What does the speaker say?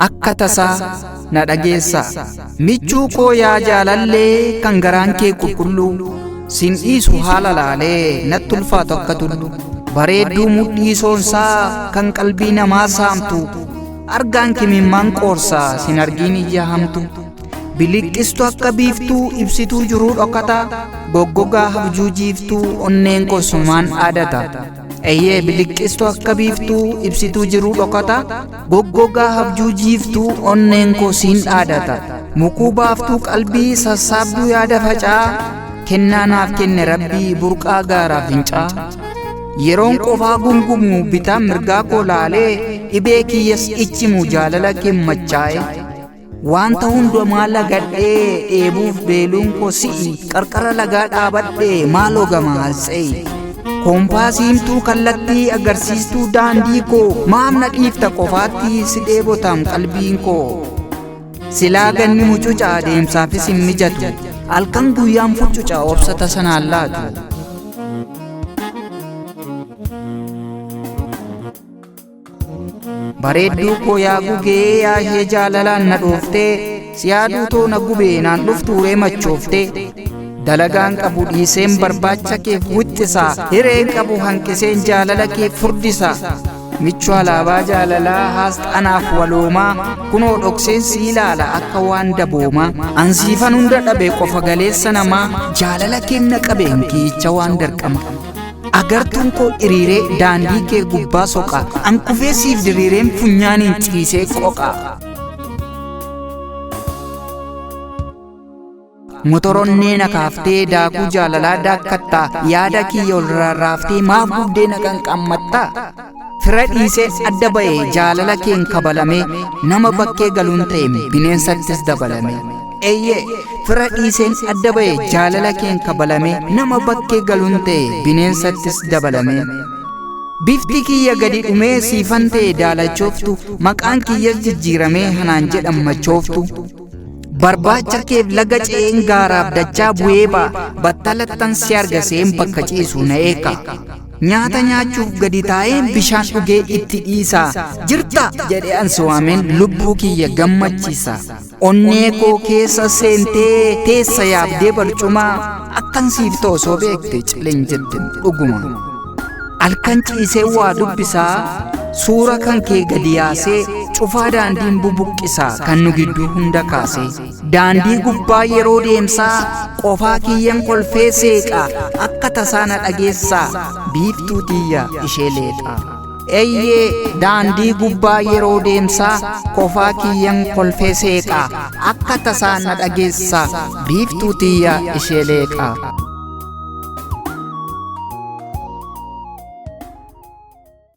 Akka tasaa na dhageessa michuu koo yaa jaalallee kan garaan kee qulqulluu sin dhiisu haala laalee natti ulfaatu akka tullu bareedduu mudhii soonsaa kan qalbii namaa saamtu argaan kimimmaan qoorsaa sin argiin iyya hamtu biliqqistu akka biiftuu ibsituu jiruu dhokataa goggogaa habjuu jiiftuu onneen kosumaan aadata Eyyee biliqqistu akka biiftuu ibsituu jiruu dhokataa goggogaa habjuu jiiftuu onneen kosiin dhaadata mukuu baaftuu qalbii sassaabduu yaada facaa kennaa naaf kenne rabbii burqaa gaaraa fincaa yeroon qofaa gungumu bitaan mirgaa koo laalee dhibee kiyyas ichimu jaalala kee machaa'e wanta hundumaa lagadhee dheebuuf beeluun koo si'i qarqara lagaa dhaabadhee maaloo gamaalse'i Kompaasiimtuu kallattii agarsiistuu daandii koo maamna dhiifta qofaatti si dheebotaam qalbiin koo silaa ganni mucucaa deemsaafis hin mijatu halkan guyyaan fucucaa obsata sanaan laatu bareedduu koo yaa gugee yaa ishee jaalalaan na dhooftee siyaaduu too na gubee naan dhuftuuree machooftee dalagaan qabu dhiiseen barbaacha keef wixxisaa hireen qabu hanqiseen jaalala keef furdisaa michuu alaabaa jaalalaa haasxanaaf waloomaa kunoo dhokseen si ilaala akka waan daboomaa ansiifan hunda dhabe qofa galeessa namaa jaalala kenna qabeen kiicha waan darqama agartuun koo iriiree daandii kee gubbaa soqa ankufee siif diriireen funyaaniin ciisee qoqa Motoronnee na kaaftee daakuu jaalalaa daakkattaa yaada kiyya ol rarraaftee maaf buddeen kan qammattaa fira dhiiseen adda ba'e jaalala keen kabalame nama bakkee galuun ta'e bineensattis dabalame eeyyee fira dhiiseen adda ba'e jaalala keen kabalame nama bakkee galuun ta'e bineensattis dabalame bifti kiyya gadi dhumee siifan ta'e daalachooftu maqaan kiyyas jijjiiramee hanaan jedhammachooftu barbaacha keef laga ce'een gaaraaf dachaa bu'ee ba'a battalattan si argaseen bakka ciisu na eeka nyaata nyaachuuf gadi taa'een bishaan dhugee itti dhiisaa jirta jedhee ansi waameen lubbuu kiyya gammachiisa onnee koo keessa seentee teessa yaabdee barcumaa akkan siif toosoo beekte cileen jette dhuguma halkan ciisee waa dubbisaa suura kan kee gadi yaasee cufaa daandiin bubuqqisaa kan nu gidduu hunda kaasee daandii gubbaa yeroo deemsaa qofaa kiyyan kolfee seeqaa akka tasaa na dhageessaa biiftuu tiyya ishee leexaa eeyyee daandii gubbaa yeroo deemsaa qofaa kiyyan kolfee seeqaa akka tasaa na dhageessaa biiftuu tiyya ishee leexaa